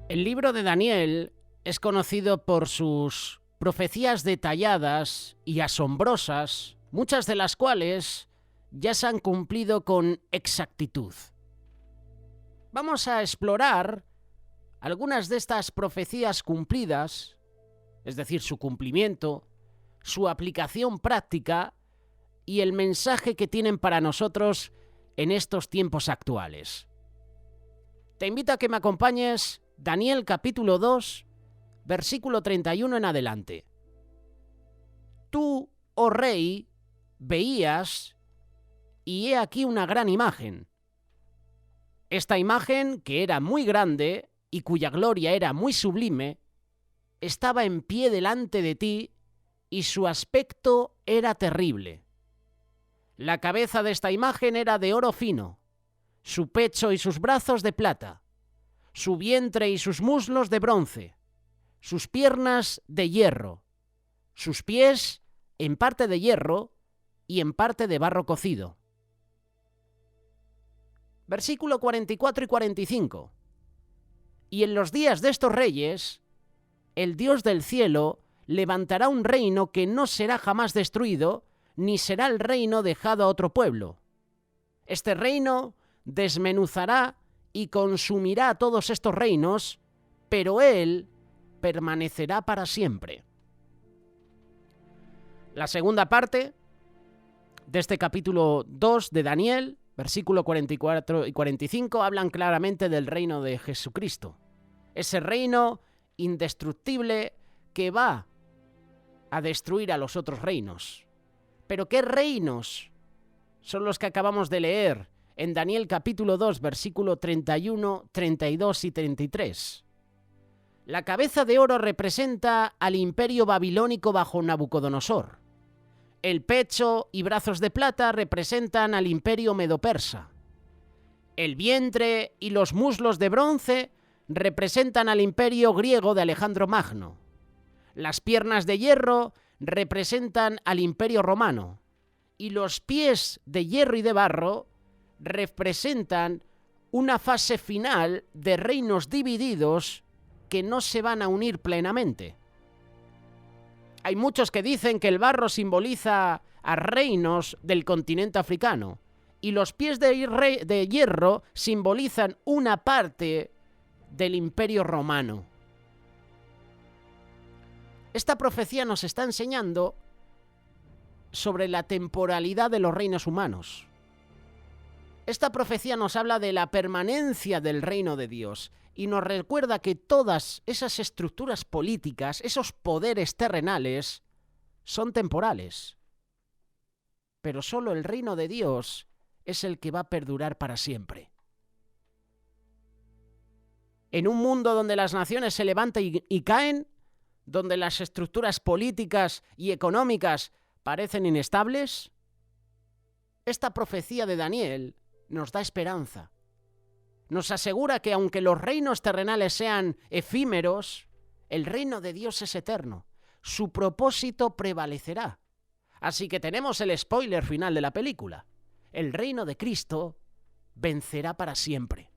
El libro de Daniel es conocido por sus profecías detalladas y asombrosas, muchas de las cuales ya se han cumplido con exactitud. Vamos a explorar algunas de estas profecías cumplidas, es decir, su cumplimiento, su aplicación práctica y el mensaje que tienen para nosotros en estos tiempos actuales. Te invito a que me acompañes, Daniel capítulo 2, versículo 31 en adelante. Tú, oh rey, veías, y he aquí una gran imagen. Esta imagen, que era muy grande y cuya gloria era muy sublime, estaba en pie delante de ti y su aspecto era terrible. La cabeza de esta imagen era de oro fino, su pecho y sus brazos de plata, su vientre y sus muslos de bronce, sus piernas de hierro, sus pies en parte de hierro y en parte de barro cocido. Versículo 44 y 45. Y en los días de estos reyes, el Dios del cielo levantará un reino que no será jamás destruido, ni será el reino dejado a otro pueblo. Este reino desmenuzará y consumirá todos estos reinos, pero él permanecerá para siempre. La segunda parte de este capítulo 2 de Daniel, versículo 44 y 45, hablan claramente del reino de Jesucristo. Ese reino indestructible que va a destruir a los otros reinos. ¿Pero qué reinos son los que acabamos de leer en Daniel capítulo 2, versículo 31, 32 y 33? La cabeza de oro representa al imperio babilónico bajo Nabucodonosor. El pecho y brazos de plata representan al imperio medo-persa. El vientre y los muslos de bronce representan al imperio griego de Alejandro Magno. Las piernas de hierro representan al imperio romano. Y los pies de hierro y de barro representan una fase final de reinos divididos que no se van a unir plenamente. Hay muchos que dicen que el barro simboliza a reinos del continente africano y los pies de hierro simbolizan una parte del imperio romano. Esta profecía nos está enseñando sobre la temporalidad de los reinos humanos. Esta profecía nos habla de la permanencia del reino de Dios y nos recuerda que todas esas estructuras políticas, esos poderes terrenales, son temporales. Pero solo el reino de Dios es el que va a perdurar para siempre. En un mundo donde las naciones se levantan y caen, donde las estructuras políticas y económicas parecen inestables, esta profecía de Daniel nos da esperanza. Nos asegura que aunque los reinos terrenales sean efímeros, el reino de Dios es eterno. Su propósito prevalecerá. Así que tenemos el spoiler final de la película. El reino de Cristo vencerá para siempre.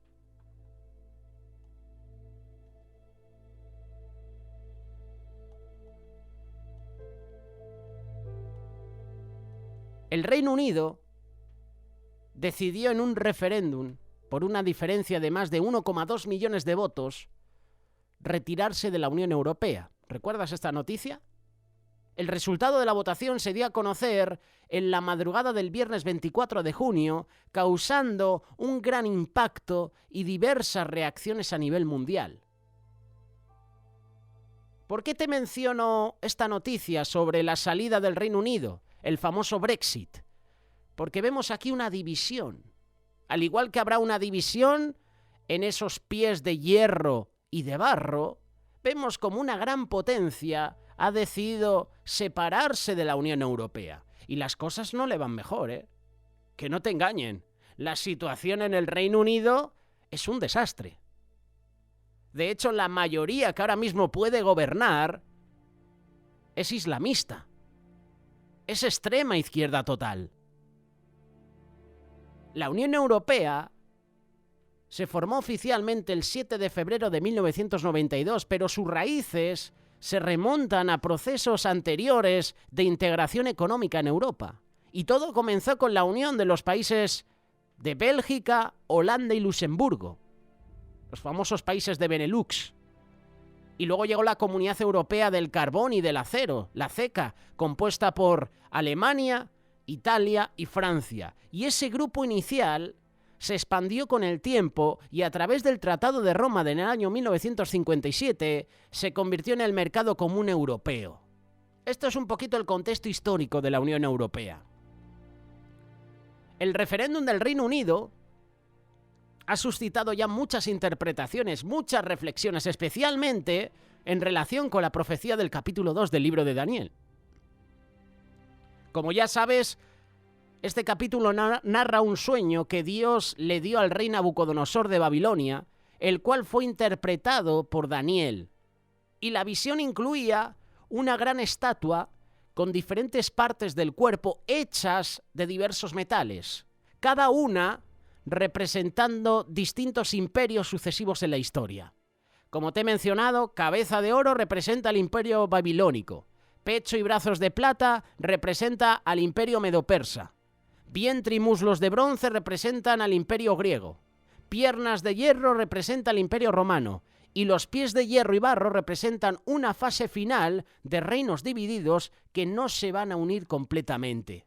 El Reino Unido decidió en un referéndum, por una diferencia de más de 1,2 millones de votos, retirarse de la Unión Europea. ¿Recuerdas esta noticia? El resultado de la votación se dio a conocer en la madrugada del viernes 24 de junio, causando un gran impacto y diversas reacciones a nivel mundial. ¿Por qué te menciono esta noticia sobre la salida del Reino Unido, el famoso Brexit? Porque vemos aquí una división. Al igual que habrá una división en esos pies de hierro y de barro, vemos como una gran potencia ha decidido separarse de la Unión Europea. Y las cosas no le van mejor, ¿eh? Que no te engañen. La situación en el Reino Unido es un desastre. De hecho, la mayoría que ahora mismo puede gobernar es islamista. Es extrema izquierda total. La Unión Europea se formó oficialmente el 7 de febrero de 1992, pero sus raíces se remontan a procesos anteriores de integración económica en Europa. Y todo comenzó con la unión de los países de Bélgica, Holanda y Luxemburgo, los famosos países de Benelux. Y luego llegó la Comunidad Europea del Carbón y del Acero, la CECA, compuesta por Alemania, Italia y Francia. Y ese grupo inicial se expandió con el tiempo y a través del Tratado de Roma del año 1957 se convirtió en el Mercado Común Europeo. Esto es un poquito el contexto histórico de la Unión Europea. El referéndum del Reino Unido ha suscitado ya muchas interpretaciones, muchas reflexiones, especialmente en relación con la profecía del capítulo 2 del libro de Daniel. Como ya sabes, este capítulo narra un sueño que Dios le dio al rey Nabucodonosor de Babilonia, el cual fue interpretado por Daniel. Y la visión incluía una gran estatua con diferentes partes del cuerpo hechas de diversos metales, cada una representando distintos imperios sucesivos en la historia. Como te he mencionado, cabeza de oro representa al imperio babilónico, pecho y brazos de plata representa al imperio medo-persa, vientre y muslos de bronce representan al imperio griego, piernas de hierro representa al imperio romano, y los pies de hierro y barro representan una fase final de reinos divididos que no se van a unir completamente.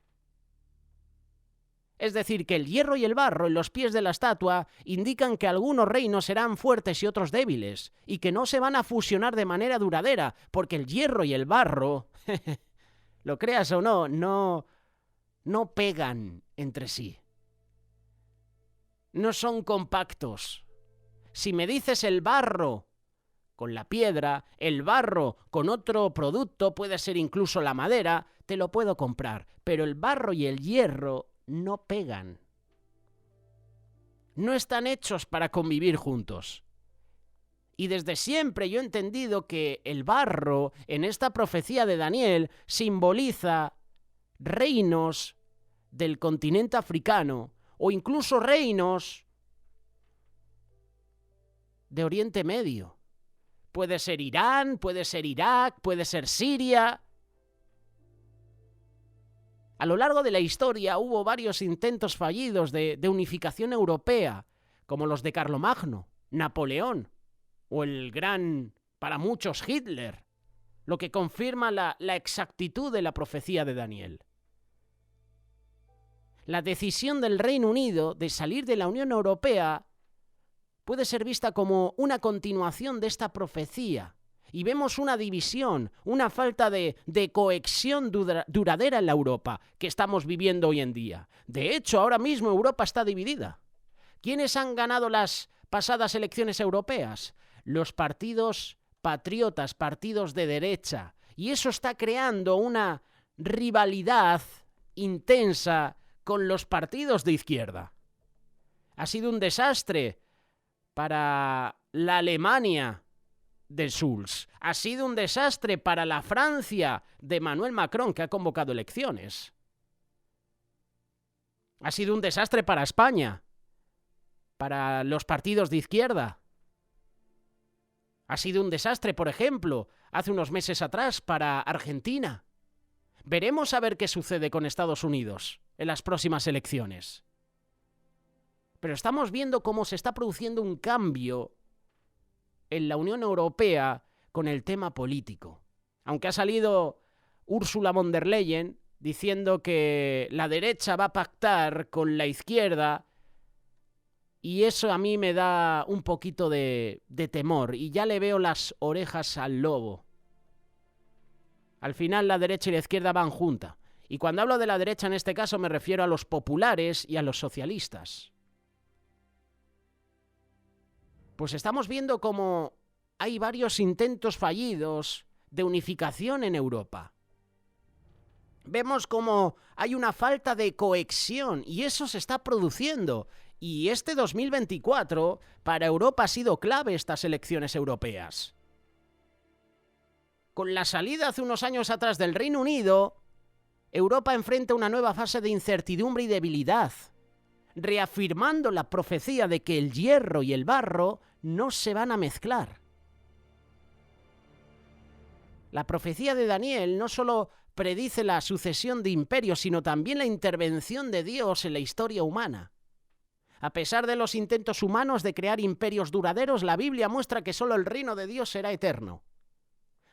Es decir, que el hierro y el barro en los pies de la estatua indican que algunos reinos serán fuertes y otros débiles, y que no se van a fusionar de manera duradera, porque el hierro y el barro, lo creas o no, no pegan entre sí. No son compactos. Si me dices el barro con la piedra, el barro con otro producto, puede ser incluso la madera, te lo puedo comprar. Pero el barro y el hierro no pegan. No están hechos para convivir juntos. Y desde siempre yo he entendido que el barro, en esta profecía de Daniel, simboliza reinos del continente africano o incluso reinos de Oriente Medio. Puede ser Irán, puede ser Irak, puede ser Siria. A lo largo de la historia hubo varios intentos fallidos de unificación europea, como los de Carlomagno, Napoleón o el gran, para muchos, Hitler, lo que confirma la exactitud de la profecía de Daniel. La decisión del Reino Unido de salir de la Unión Europea puede ser vista como una continuación de esta profecía. Y vemos una división, una falta de cohesión duradera en la Europa que estamos viviendo hoy en día. De hecho, ahora mismo Europa está dividida. ¿Quiénes han ganado las pasadas elecciones europeas? Los partidos patriotas, partidos de derecha. Y eso está creando una rivalidad intensa con los partidos de izquierda. Ha sido un desastre para la Alemania de Schulz. Ha sido un desastre para la Francia de Emmanuel Macron, que ha convocado elecciones. Ha sido un desastre para España, para los partidos de izquierda. Ha sido un desastre, por ejemplo, hace unos meses atrás para Argentina. Veremos a ver qué sucede con Estados Unidos en las próximas elecciones. Pero estamos viendo cómo se está produciendo un cambio en la Unión Europea con el tema político. Aunque ha salido Ursula von der Leyen diciendo que la derecha va a pactar con la izquierda, y eso a mí me da un poquito de temor, y ya le veo las orejas al lobo. Al final la derecha y la izquierda van juntas. Y cuando hablo de la derecha en este caso me refiero a los populares y a los socialistas. Pues estamos viendo cómo hay varios intentos fallidos de unificación en Europa. Vemos cómo hay una falta de cohesión y eso se está produciendo. Y este 2024 para Europa ha sido clave estas elecciones europeas. Con la salida hace unos años atrás del Reino Unido, Europa enfrenta una nueva fase de incertidumbre y debilidad. reafirmando la profecía de que el hierro y el barro no se van a mezclar. La profecía de Daniel no solo predice la sucesión de imperios, sino también la intervención de Dios en la historia humana. A pesar de los intentos humanos de crear imperios duraderos, la Biblia muestra que solo el reino de Dios será eterno.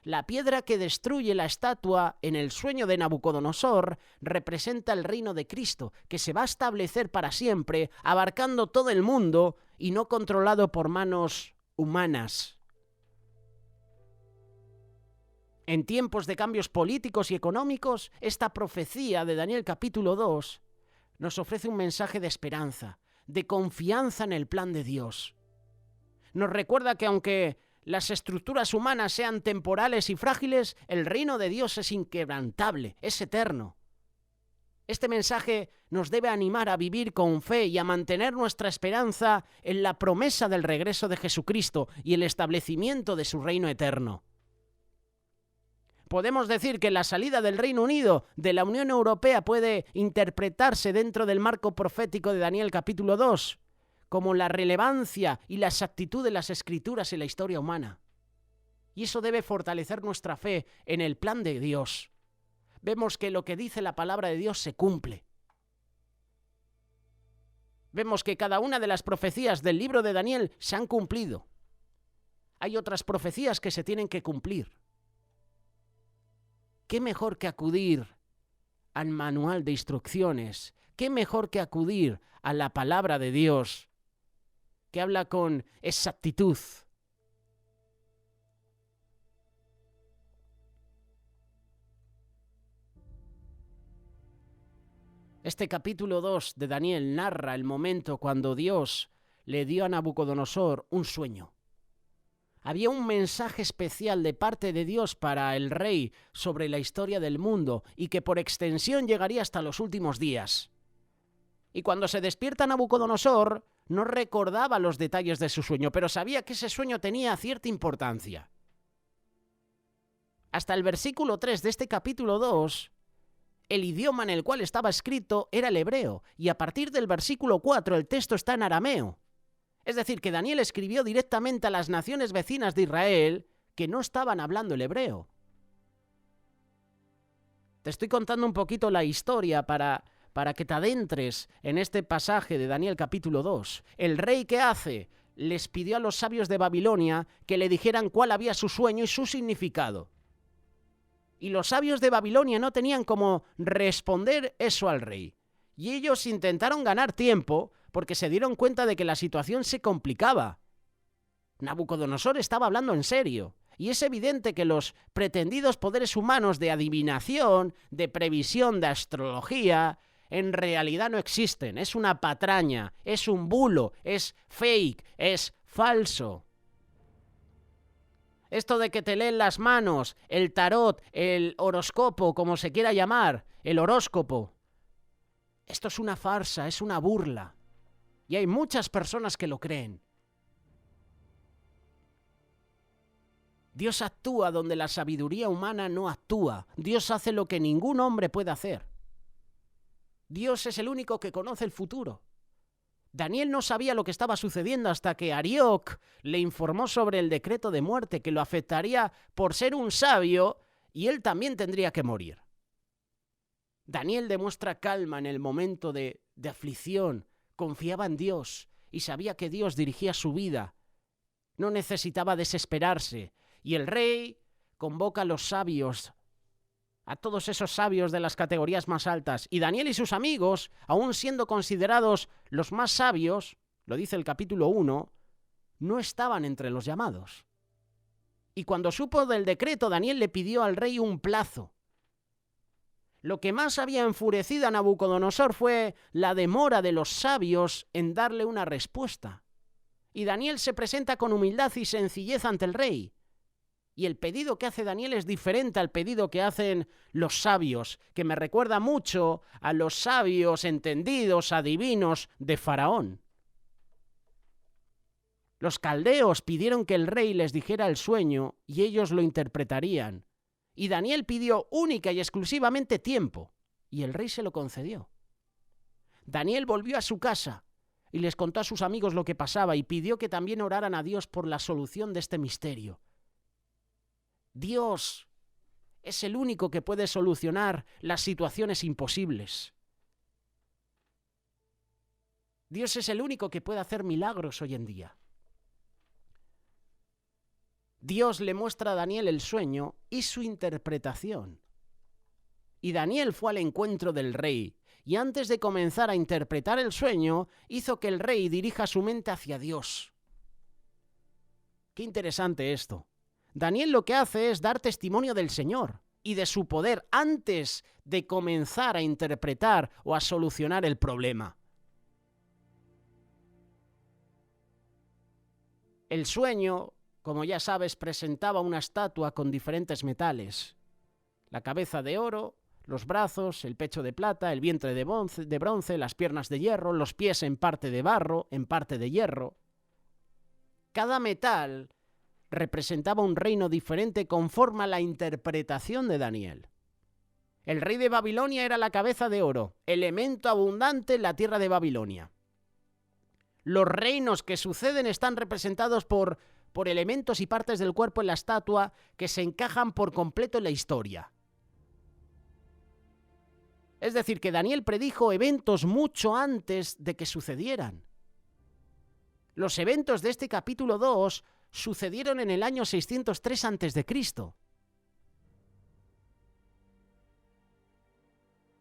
La piedra que destruye la estatua en el sueño de Nabucodonosor representa el reino de Cristo, que se va a establecer para siempre, abarcando todo el mundo y no controlado por manos humanas. En tiempos de cambios políticos y económicos, esta profecía de Daniel capítulo 2 nos ofrece un mensaje de esperanza, de confianza en el plan de Dios. Nos recuerda que aunque las estructuras humanas sean temporales y frágiles, el reino de Dios es inquebrantable, es eterno. Este mensaje nos debe animar a vivir con fe y a mantener nuestra esperanza en la promesa del regreso de Jesucristo y el establecimiento de su reino eterno. Podemos decir que la salida del Reino Unido de la Unión Europea puede interpretarse dentro del marco profético de Daniel capítulo 2 como la relevancia y la exactitud de las Escrituras en la historia humana. Y eso debe fortalecer nuestra fe en el plan de Dios. Vemos que lo que dice la palabra de Dios se cumple. Vemos que cada una de las profecías del libro de Daniel se han cumplido. Hay otras profecías que se tienen que cumplir. ¿Qué mejor que acudir al manual de instrucciones? ¿Qué mejor que acudir a la palabra de Dios, que habla con exactitud? Este capítulo 2 de Daniel narra el momento cuando Dios le dio a Nabucodonosor un sueño. Había un mensaje especial de parte de Dios para el rey sobre la historia del mundo y que por extensión llegaría hasta los últimos días. Y cuando se despierta Nabucodonosor, no recordaba los detalles de su sueño, pero sabía que ese sueño tenía cierta importancia. Hasta el versículo 3 de este capítulo 2, el idioma en el cual estaba escrito era el hebreo, y a partir del versículo 4 el texto está en arameo. Es decir, que Daniel escribió directamente a las naciones vecinas de Israel que no estaban hablando el hebreo. Te estoy contando un poquito la historia para que te adentres en este pasaje de Daniel capítulo 2. El rey, ¿qué hace? Les pidió a los sabios de Babilonia que le dijeran cuál había su sueño y su significado. Y los sabios de Babilonia no tenían cómo responder eso al rey. Y ellos intentaron ganar tiempo porque se dieron cuenta de que la situación se complicaba. Nabucodonosor estaba hablando en serio, y es evidente que los pretendidos poderes humanos de adivinación, de previsión, de astrología, en realidad no existen. Es una patraña, es un bulo, es fake, es falso. Esto de que te leen las manos, el tarot, el horóscopo, como se quiera llamar, el horóscopo, esto es una farsa, es una burla. Y hay muchas personas que lo creen. Dios actúa donde la sabiduría humana no actúa. Dios hace lo que ningún hombre puede hacer. Dios es el único que conoce el futuro. Daniel no sabía lo que estaba sucediendo hasta que Arioc le informó sobre el decreto de muerte que lo afectaría por ser un sabio y él también tendría que morir. Daniel demuestra calma en el momento de aflicción. Confiaba en Dios y sabía que Dios dirigía su vida. No necesitaba desesperarse. Y el rey convoca a los sabios, a todos esos sabios de las categorías más altas. Y Daniel y sus amigos, aún siendo considerados los más sabios, lo dice el capítulo 1, no estaban entre los llamados. Y cuando supo del decreto, Daniel le pidió al rey un plazo. Lo que más había enfurecido a Nabucodonosor fue la demora de los sabios en darle una respuesta. Y Daniel se presenta con humildad y sencillez ante el rey. Y el pedido que hace Daniel es diferente al pedido que hacen los sabios, que me recuerda mucho a los sabios entendidos, adivinos de Faraón. Los caldeos pidieron que el rey les dijera el sueño y ellos lo interpretarían. Y Daniel pidió única y exclusivamente tiempo, y el rey se lo concedió. Daniel volvió a su casa y les contó a sus amigos lo que pasaba y pidió que también oraran a Dios por la solución de este misterio. Dios es el único que puede solucionar las situaciones imposibles. Dios es el único que puede hacer milagros hoy en día. Dios le muestra a Daniel el sueño y su interpretación. Y Daniel fue al encuentro del rey, y antes de comenzar a interpretar el sueño, hizo que el rey dirija su mente hacia Dios. Qué interesante esto. Daniel lo que hace es dar testimonio del Señor y de su poder antes de comenzar a interpretar o a solucionar el problema. El sueño, como ya sabes, presentaba una estatua con diferentes metales. La cabeza de oro, los brazos, el pecho de plata, el vientre de bronce, las piernas de hierro, los pies en parte de barro, en parte de hierro. Cada metal representaba un reino diferente conforme a la interpretación de Daniel. El rey de Babilonia era la cabeza de oro, elemento abundante en la tierra de Babilonia. Los reinos que suceden están representados por elementos y partes del cuerpo en la estatua que se encajan por completo en la historia. Es decir, que Daniel predijo eventos mucho antes de que sucedieran. Los eventos de este capítulo 2 sucedieron en el año 603 a.C.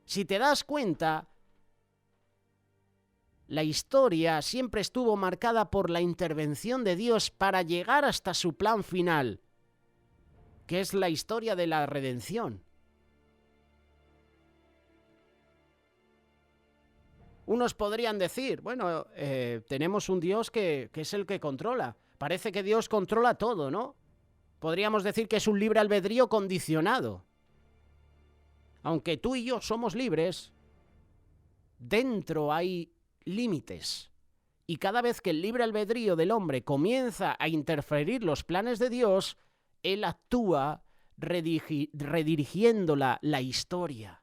Si te das cuenta, la historia siempre estuvo marcada por la intervención de Dios para llegar hasta su plan final, que es la historia de la redención. Unos podrían decir, bueno, tenemos un Dios que es el que controla. Parece que Dios controla todo, ¿no? Podríamos decir que es un libre albedrío condicionado. Aunque tú y yo somos libres, dentro hay límites. Y cada vez que el libre albedrío del hombre comienza a interferir los planes de Dios, Él actúa redirigiendo la historia.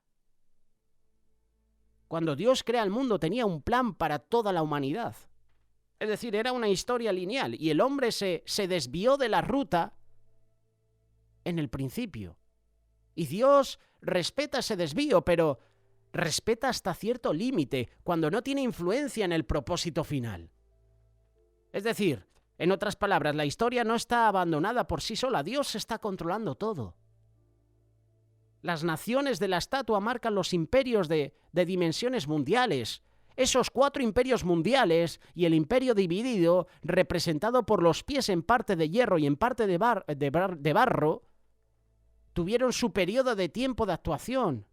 Cuando Dios crea el mundo tenía un plan para toda la humanidad. Es decir, era una historia lineal y el hombre se desvió de la ruta en el principio. Y Dios respeta ese desvío, pero respeta hasta cierto límite, cuando no tiene influencia en el propósito final. Es decir, en otras palabras, la historia no está abandonada por sí sola, Dios está controlando todo. Las naciones de la estatua marcan los imperios de dimensiones mundiales. Esos 4 imperios mundiales y el imperio dividido, representado por los pies en parte de hierro y en parte de barro, tuvieron su periodo de tiempo de actuación.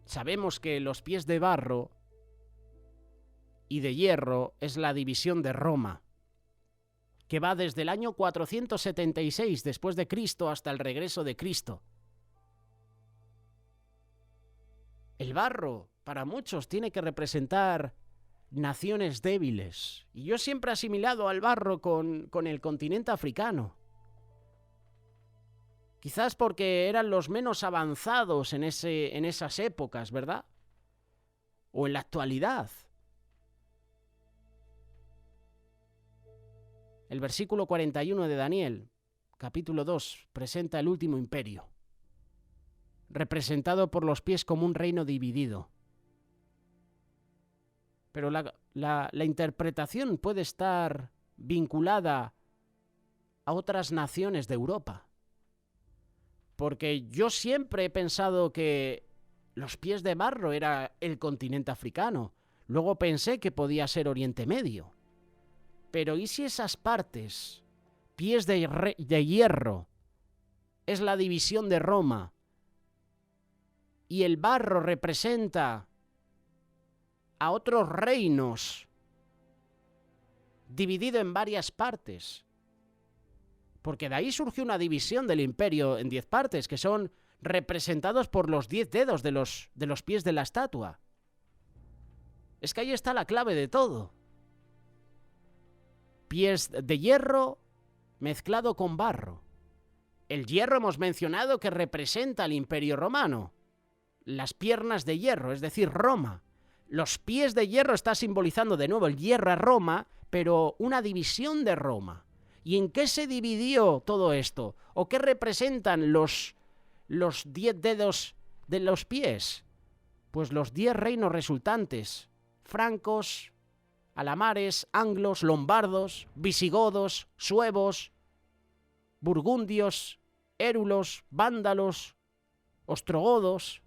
Sabemos que los pies de barro y de hierro es la división de Roma, que va desde el año 476 después de Cristo hasta el regreso de Cristo. El barro, para muchos, tiene que representar naciones débiles. Y yo siempre he asimilado al barro con el continente africano. Quizás porque eran los menos avanzados en esas épocas, ¿verdad? O en la actualidad. El versículo 41 de Daniel, capítulo 2, presenta el último imperio, representado por los pies como un reino dividido. Pero la interpretación puede estar vinculada a otras naciones de Europa. Porque yo siempre he pensado que los pies de barro era el continente africano. Luego pensé que podía ser Oriente Medio. Pero ¿y si esas partes, pies de hierro, es la división de Roma y el barro representa a otros reinos dividido en varias partes? Porque de ahí surge una división del imperio en 10 partes, que son representados por los 10 dedos de los pies de la estatua. Es que ahí está la clave de todo. Pies de hierro mezclado con barro. El hierro hemos mencionado que representa al Imperio Romano. Las piernas de hierro, es decir, Roma. Los pies de hierro está simbolizando de nuevo el hierro a Roma, pero una división de Roma. ¿Y en qué se dividió todo esto? ¿O qué representan los 10 dedos de los pies? Pues los 10 reinos resultantes: francos, alamares, anglos, lombardos, visigodos, suevos, burgundios, érulos, vándalos, ostrogodos.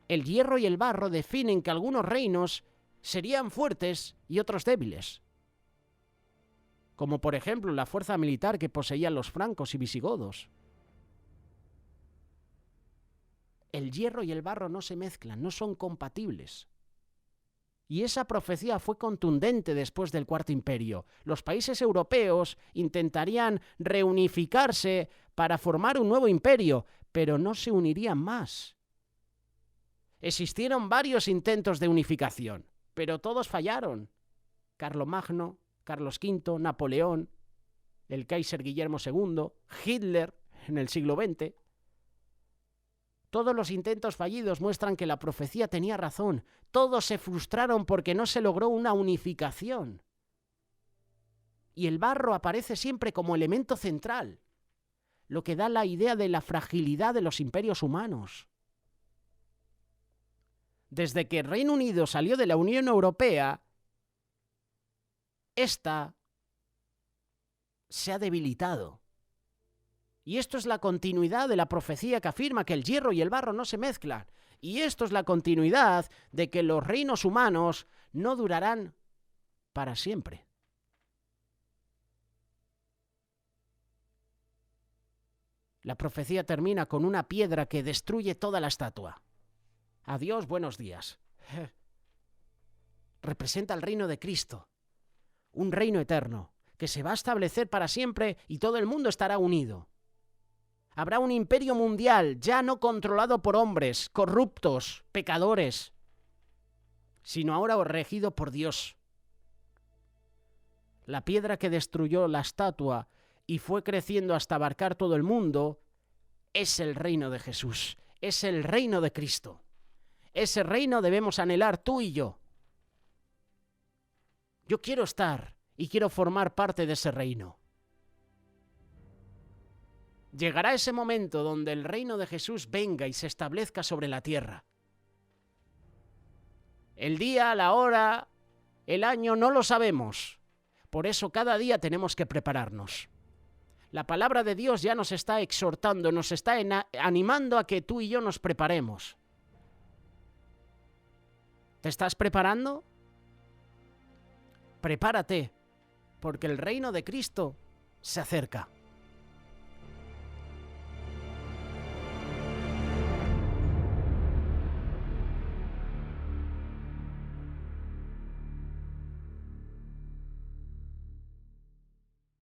El hierro y el barro definen que algunos reinos serían fuertes y otros débiles, como por ejemplo la fuerza militar que poseían los francos y visigodos. El hierro y el barro no se mezclan, no son compatibles. Y esa profecía fue contundente después del Cuarto Imperio. Los países europeos intentarían reunificarse para formar un nuevo imperio, pero no se unirían más. Existieron varios intentos de unificación, pero todos fallaron. Carlomagno, Carlos V, Napoleón, el Kaiser Guillermo II, Hitler en el siglo XX. Todos los intentos fallidos muestran que la profecía tenía razón. Todos se frustraron porque no se logró una unificación. Y el barro aparece siempre como elemento central, lo que da la idea de la fragilidad de los imperios humanos. Desde que el Reino Unido salió de la Unión Europea, esta se ha debilitado. Y esto es la continuidad de la profecía que afirma que el hierro y el barro no se mezclan. Y esto es la continuidad de que los reinos humanos no durarán para siempre. La profecía termina con una piedra que destruye toda la estatua. Adiós, buenos días. Representa el reino de Cristo, un reino eterno, que se va a establecer para siempre y todo el mundo estará unido. Habrá un imperio mundial ya no controlado por hombres, corruptos, pecadores, sino ahora regido por Dios. La piedra que destruyó la estatua y fue creciendo hasta abarcar todo el mundo es el reino de Jesús, es el reino de Cristo. Ese reino debemos anhelar tú y yo. Yo quiero estar y quiero formar parte de ese reino. Llegará ese momento donde el reino de Jesús venga y se establezca sobre la tierra. El día, la hora, el año no lo sabemos. Por eso cada día tenemos que prepararnos. La palabra de Dios ya nos está exhortando, nos está animando a que tú y yo nos preparemos. ¿Te estás preparando? Prepárate, porque el reino de Cristo se acerca.